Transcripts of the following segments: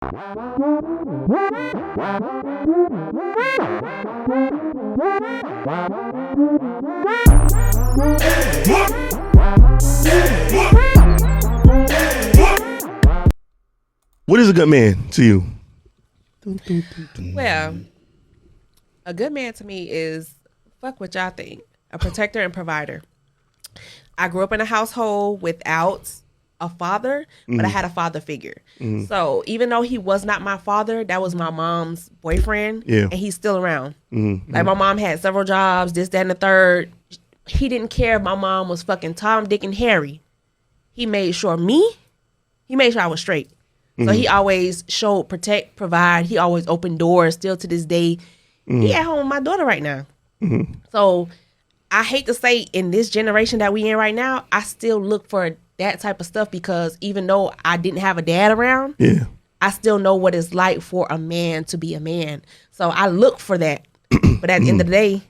What is a good man to you? Well, a good man to me is, fuck what y'all think, a protector and provider. I grew up in a household without a father, but I had a father figure. So even though he was not my father, that was my mom's boyfriend, and he's still around. Like, my mom had several jobs, this, that, and the third. He didn't care if my mom was fucking Tom, Dick, and Harry. He made sure I was straight. So he always showed protect, provide. He always opened doors. Still to this day, he at home with my daughter right now. So I hate to say, in this generation that we in right now, I still look for that type of stuff, because even though I didn't have a dad around, I still know what it's like for a man to be a man. So I look for that. But at the end of the day,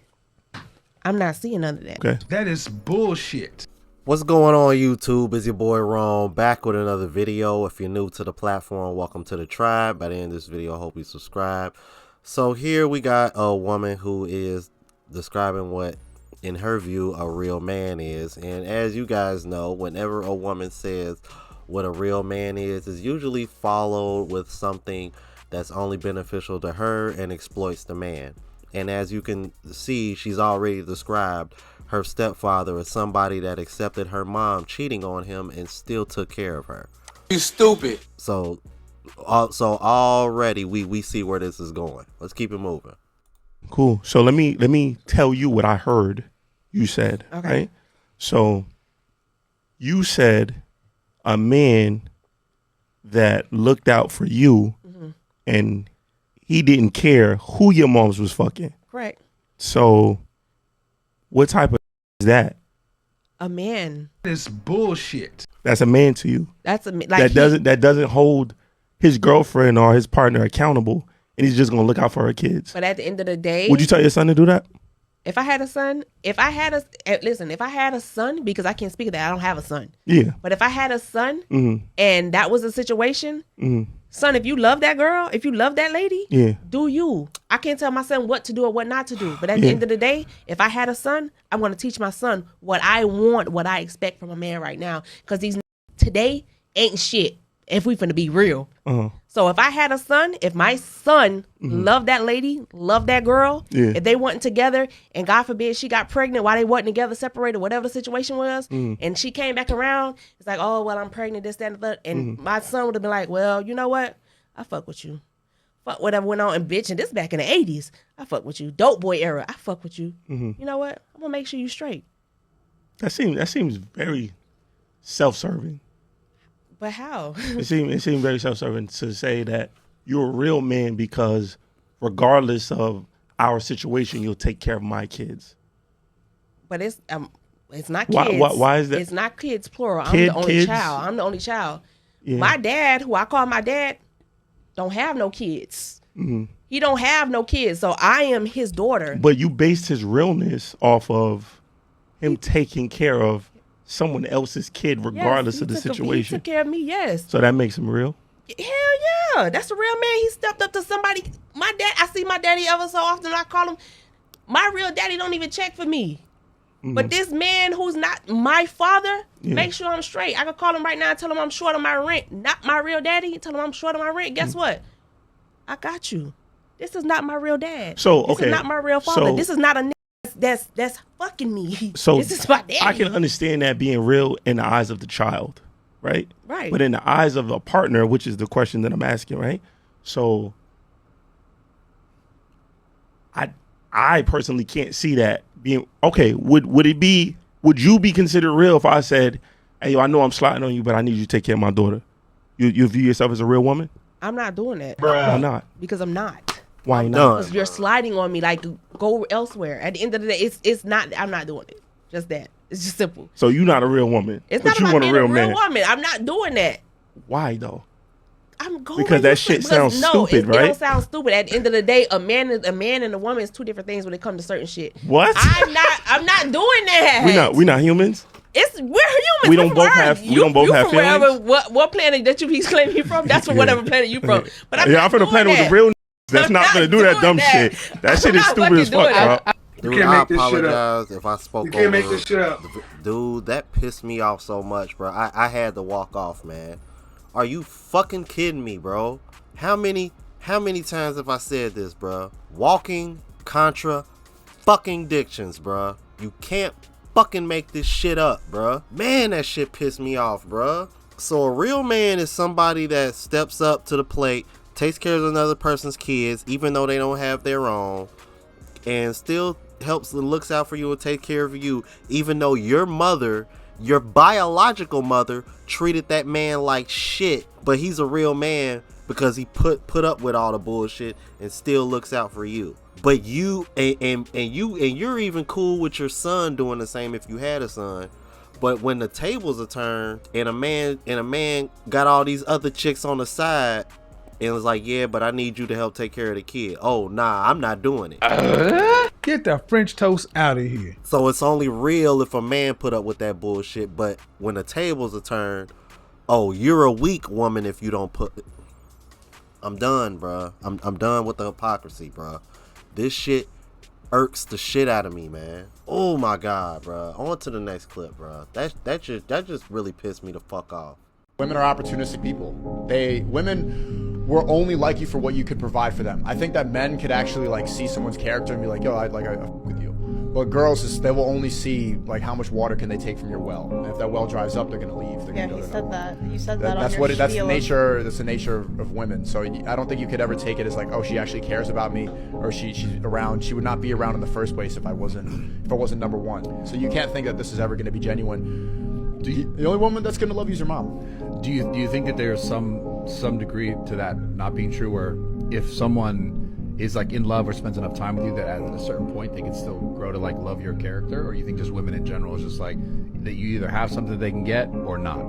I'm not seeing none of that. Okay. That is bullshit. What's going on, YouTube? It's your boy Ron, back with another video. If you're new to the platform, welcome to the tribe. By the end of this video, I hope you subscribe. So here we got a woman who is describing what, in her view, a real man is. And as you guys know, whenever a woman says what a real man is usually followed with something that's only beneficial to her and exploits the man. And as you can see, she's already described her stepfather as somebody that accepted her mom cheating on him and still took care of her. You stupid. So already we see where this is going. Let's keep it moving. Cool. So let me tell you what I heard you said. Okay. Right? So you said a man that looked out for you and he didn't care who your moms was fucking. Correct. So what type of is that? A man. This bullshit. That's a man to you. That's a like that doesn't hold his girlfriend or his partner accountable, and he's just gonna look out for her kids. But at the end of the day, would you tell your son to do that? If I had a son, if I had a son, because I can't speak of that, I don't have a son. Yeah. But if I had a son and that was a situation, son, if you love that girl, if you love that lady, do you. I can't tell my son what to do or what not to do. But at the end of the day, if I had a son, I'm going to teach my son what I want, what I expect from a man right now. Because these today ain't shit, if we finna be real. So if I had a son, if my son loved that lady, loved that girl, if they weren't together and God forbid she got pregnant while they weren't together, separated, whatever the situation was, and she came back around, it's like, oh, well, I'm pregnant, this, that, and the third. And my son would have been like, well, you know what? I fuck with you. Fuck whatever went on. And bitch, and this back in the 80s, I fuck with you. Dope boy era, I fuck with you. You know what? I'm going to make sure you straight. That seems very self-serving. But how? It seemed very self-serving to say that you're a real man because regardless of our situation, you'll take care of my kids. But it's not kids. Why is that? It's not kids, plural. I'm the only child. I'm the only child. Yeah. My dad, who I call my dad, don't have no kids. He don't have no kids, so I am his daughter. But you based his realness off of him taking care of someone else's kid, regardless of the situation. He took care of me, yes. So that makes him real? Hell yeah. That's a real man. He stepped up to somebody. My dad, I see my daddy ever so often. I call him, my real daddy don't even check for me. But this man who's not my father, make sure I'm straight. I could call him right now and tell him I'm short on my rent. Not my real daddy. Tell him I'm short on my rent. Guess what? I got you. This is not my real dad. So, this is not my real father. This is not a that's fucking me. So this is my daddy. I can understand that being real in the eyes of the child, right? Right. But in the eyes of a partner, which is the question that I'm asking, right? So I personally can't see that being okay. Would you be considered real if I said, hey, yo, I know I'm sliding on you, but I need you to take care of my daughter? You view yourself as a real woman? I'm not doing that. Why not? Because I'm not. Why not? Because you're sliding on me, like, go elsewhere. At the end of the day, it's not. I'm not doing it. Just that. It's just simple. So you're not a real woman. It's not about being a real woman. I'm not doing that. Why though? I'm going because that shit sounds stupid, right? It don't sound stupid. At the end of the day, a man and a woman is two different things when it comes to certain shit. What? I'm not doing that. We're not humans. It's we're humans. We don't both have wherever, feelings. what planet that he's claiming you from? That's from whatever planet you from. But I'm from the planet with the real that's not gonna do that dumb shit. That shit is stupid as fuck, bro. Dude, I apologize if I spoke over. You can't make this shit up. Dude, that pissed me off so much, bro. I had to walk off, man. Are you fucking kidding me, bro? How many times have I said this, bro? Walking contra fucking dictions, bro. You can't fucking make this shit up, bro. Man, that shit pissed me off, bro. So a real man is somebody that steps up to the plate, takes care of another person's kids, even though they don't have their own, and still helps and looks out for you and take care of you, even though your mother, your biological mother, treated that man like shit. But he's a real man because he put up with all the bullshit and still looks out for you. But you and you're even cool with your son doing the same if you had a son. But when the tables are turned and a man got all these other chicks on the side and was like, yeah, but I need you to help take care of the kid. Oh, nah, I'm not doing it. Get the French toast out of here. So it's only real if a man put up with that bullshit. But when the tables are turned, oh, you're a weak woman if you don't put. I'm done, bro. I'm done with the hypocrisy, bro. This shit irks the shit out of me, man. Oh my god, bro. On to the next clip, bro. That just really pissed me the fuck off. Women are opportunistic people. Women will only like you for what you could provide for them. I think that men could actually like see someone's character and be like, yo, I with you. But girls, they will only see like how much water can they take from your well. And if that well dries up, they're gonna leave. Yeah, he said that. You said that. That's what. That's the nature. That's the nature of women. So I don't think you could ever take it as like, oh, she actually cares about me, or she's around. She would not be around in the first place if I wasn't number one. So you can't think that this is ever going to be genuine. The only woman that's going to love you is your mom. Do you think that there's some degree to that not being true, where if someone is like in love or spends enough time with you that at a certain point they can still grow to like love your character? Or you think just women in general is just like that you either have something they can get or not?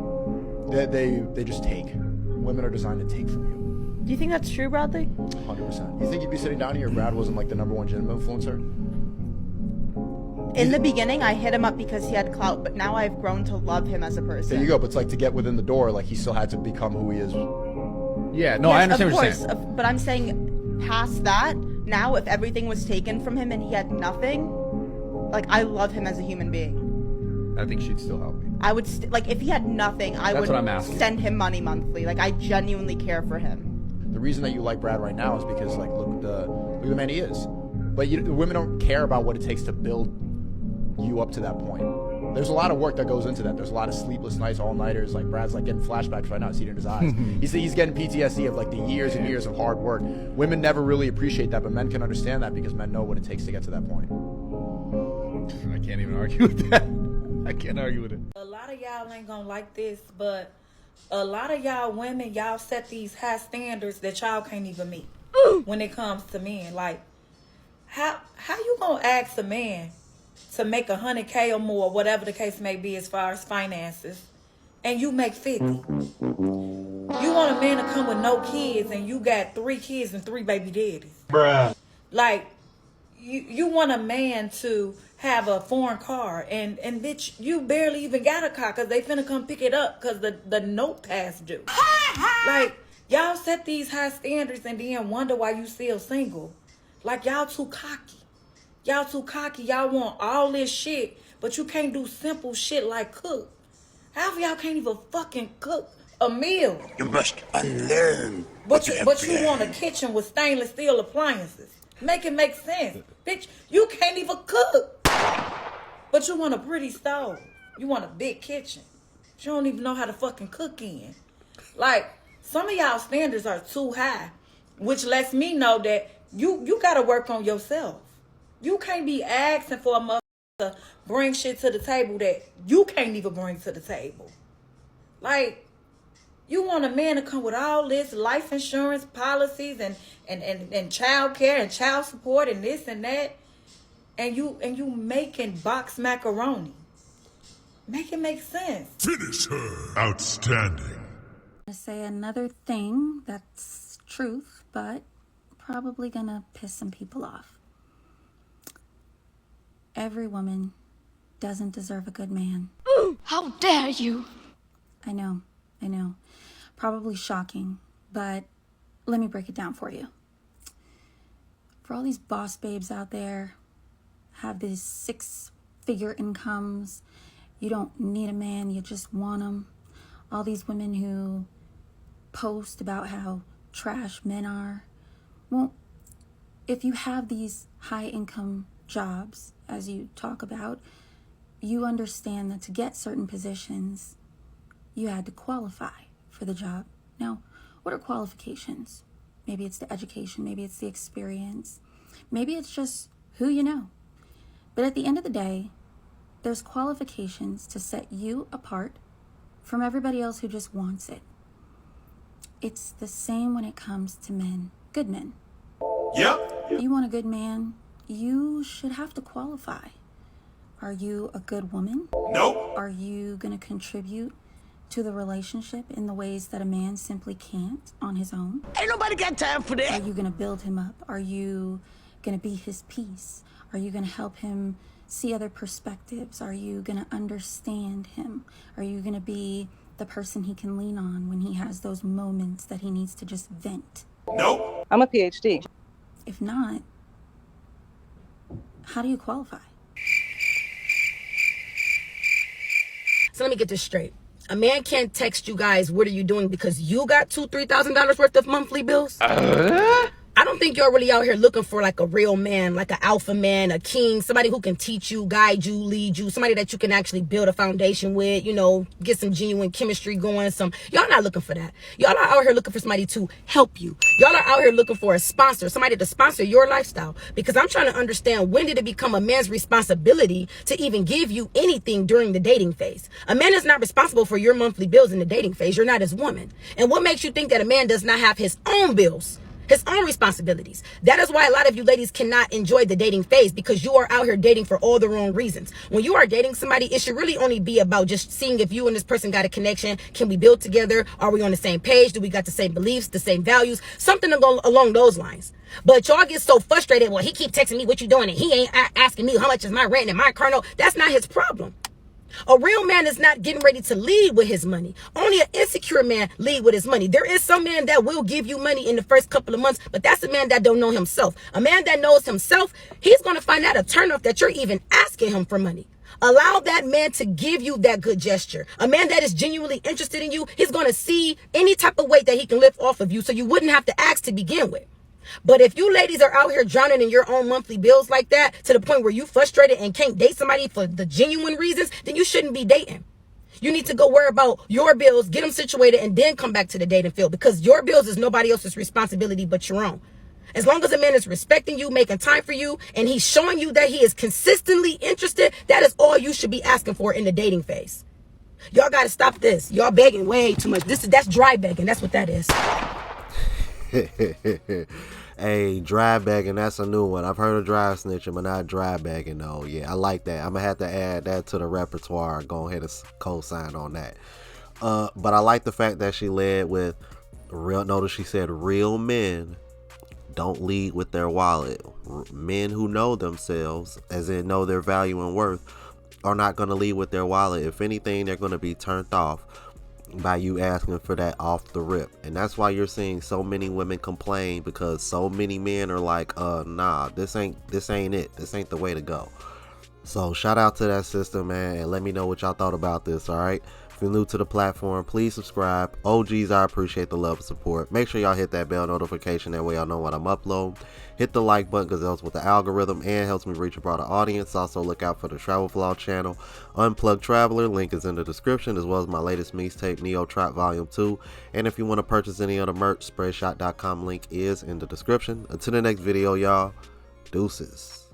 They just take. Women are designed to take from you. Do you think that's true, Bradley? 100%. You think you'd be sitting down here if Brad wasn't like the #1 gym influencer? In the beginning, I hit him up because he had clout, but now I've grown to love him as a person. There you go. But it's like to get within the door, like he still had to become who he is. Yeah, no, Yes, I understand of what you're course, saying. but I'm saying past that, now if everything was taken from him and he had nothing, like I love him as a human being. I think she'd still help me. I would like if he had nothing, I That's would what I'm asking. send him money monthly. Like I genuinely care for him. The reason that you like Brad right now is because like look at the man he is. But women don't care about what it takes to build you up to that point. There's a lot of work that goes into that. There's a lot of sleepless nights, all-nighters. Like Brad's like getting flashbacks right now. I see it in his eyes. He's getting PTSD of like the years and years of hard work. Women never really appreciate that, but men can understand that because men know what it takes to get to that point. I can't even argue with that. I can't argue with it. A lot of y'all ain't gonna like this, but a lot of y'all women, y'all set these high standards that y'all can't even meet when it comes to men. Like, how you gonna ask a man to make $100K or more, whatever the case may be as far as finances, and you make 50? You want a man to come with no kids and you got 3 kids and 3 baby daddies. Bruh. Like, you want a man to have a foreign car and bitch, you barely even got a car because they finna come pick it up because the note past due. Like, y'all set these high standards and then wonder why you still single. Like, y'all too cocky. Y'all too cocky. Y'all want all this shit, but you can't do simple shit like cook. Half of y'all can't even fucking cook a meal. You must unlearn. But you want a kitchen with stainless steel appliances. Make it make sense. Bitch, you can't even cook. But you want a pretty stove. You want a big kitchen. But you don't even know how to fucking cook in. Like, some of y'all standards are too high, which lets me know that you gotta work on yourself. You can't be asking for a motherfucker to bring shit to the table that you can't even bring to the table. Like, you want a man to come with all this life insurance policies and child care and child support and this and that, and you making box macaroni. Make it make sense. Finish her. Outstanding. To say another thing that's truth, but probably gonna piss some people off. Every woman doesn't deserve a good man. How dare you? I know. Probably shocking, but let me break it down for you. For all these boss babes out there, have these 6-figure incomes, you don't need a man, you just want him. All these women who post about how trash men are. Well, if you have these high income jobs, as you talk about, you understand that to get certain positions, you had to qualify for the job. Now, what are qualifications? Maybe it's the education, maybe it's the experience, maybe it's just who you know. But at the end of the day, there's qualifications to set you apart from everybody else who just wants it. It's the same when it comes to men, good men. Yep. You want a good man, you should have to qualify. Are you a good woman? Nope. Are you going to contribute to the relationship in the ways that a man simply can't on his own? Ain't nobody got time for that. Are you going to build him up? Are you going to be his peace? Are you going to help him see other perspectives? Are you going to understand him? Are you going to be the person he can lean on when he has those moments that he needs to just vent? Nope. I'm a PhD. If not, how do you qualify? So let me get this straight. A man can't text you guys, what are you doing, because you got $2,000-$3,000 worth of monthly bills? I don't think you're really out here looking for like a real man, like an alpha man, a king, somebody who can teach you, guide you, lead you, somebody that you can actually build a foundation with, you know, get some genuine chemistry going. Y'all not looking for that. Y'all are out here looking for somebody to help you. Y'all are out here looking for a sponsor, somebody to sponsor your lifestyle. Because I'm trying to understand, when did it become a man's responsibility to even give you anything during the dating phase? A man is not responsible for your monthly bills in the dating phase. You're not his woman. And what makes you think that a man does not have his own bills? His own responsibilities. That is why a lot of you ladies cannot enjoy the dating phase, because you are out here dating for all the wrong reasons. When you are dating somebody, it should really only be about just seeing if you and this person got a connection. Can we build together? Are we on the same page? Do we got the same beliefs, the same values? Something to go along those lines. But y'all get so frustrated. Well, he keep texting me, what you doing? And he ain't asking me how much is my rent and my car note. That's not his problem. A real man is not getting ready to lead with his money. Only an insecure man lead with his money. There is some man that will give you money in the first couple of months, but that's a man that don't know himself. A man that knows himself, he's going to find out a turnoff that you're even asking him for money. Allow that man to give you that good gesture. A man that is genuinely interested in you, he's going to see any type of weight that he can lift off of you, so you wouldn't have to ask to begin with. But if you ladies are out here drowning in your own monthly bills like that, to the point where you frustrated and can't date somebody for the genuine reasons, then you shouldn't be dating. You need to go worry about your bills, get them situated, and then come back to the dating field, because your bills is nobody else's responsibility but your own. As long as a man is respecting you, making time for you, and he's showing you that he is consistently interested, that is all you should be asking for in the dating phase. Y'all got to stop this. Y'all begging way too much. That's dry begging. That's what that is. Hey, dry bagging, that's a new one. I've heard of dry snitching, but not dry bagging though. Yeah, I like that. I'm gonna have to add that to the repertoire. Go ahead and co-sign on that. But I like the fact that she led with real. Notice she said real men don't lead with their wallet. Men who know themselves, as in know their value and worth, are not going to lead with their wallet. If anything, they're going to be turned off by you asking for that off the rip. And that's why you're seeing so many women complain, because so many men are like, nah, this ain't it. This ain't the way to go. So shout out to that sister, man, and let me know what y'all thought about this. All right, if you're new to the platform, please subscribe. OGs, I appreciate the love and support. Make sure y'all hit that bell notification, that way y'all know when I'm uploading. Hit the like button, because it helps with the algorithm and helps me reach a broader audience. Also look out for the travel vlog channel, Unplugged Traveler, link is in the description, as well as my latest mixtape, Neo Trap Volume 2. And if you want to purchase any other merch, spreadshot.com link is in the description. Until the next video, y'all, deuces.